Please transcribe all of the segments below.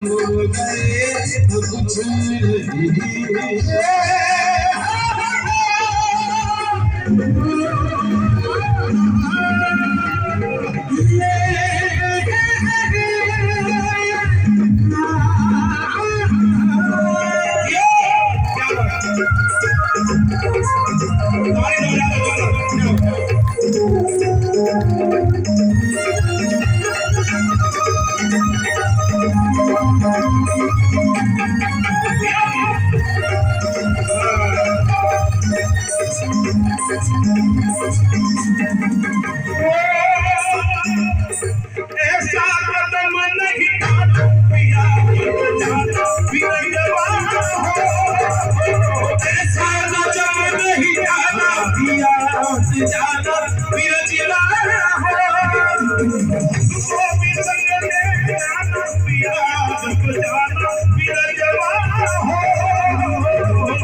हो गए तो कुछ नहीं ऐसा कदम नहीं था पिया जाना बिरजवा हो ऐसा कदम नहीं था पिया जाना बिरजवा हो तुमको भी संग ले जाना पिया जाना बिरजवा हो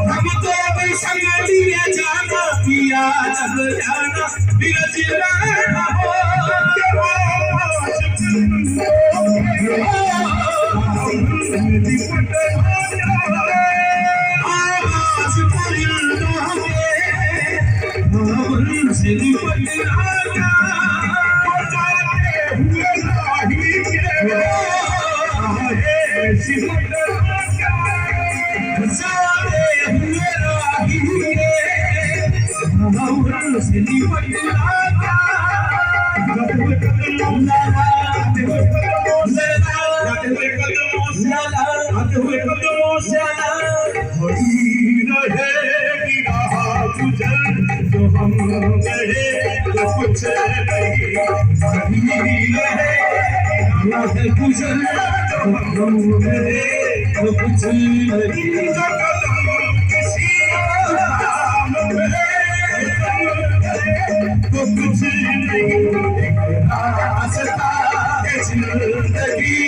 हमको भी संग लिए जाना पिया जाना बिरजवा हो जो हम कहे तो कुछ नहीं कुछ हम कहे तो कुछ नहीं तो कुछ नहीं रास्ता जिंदगी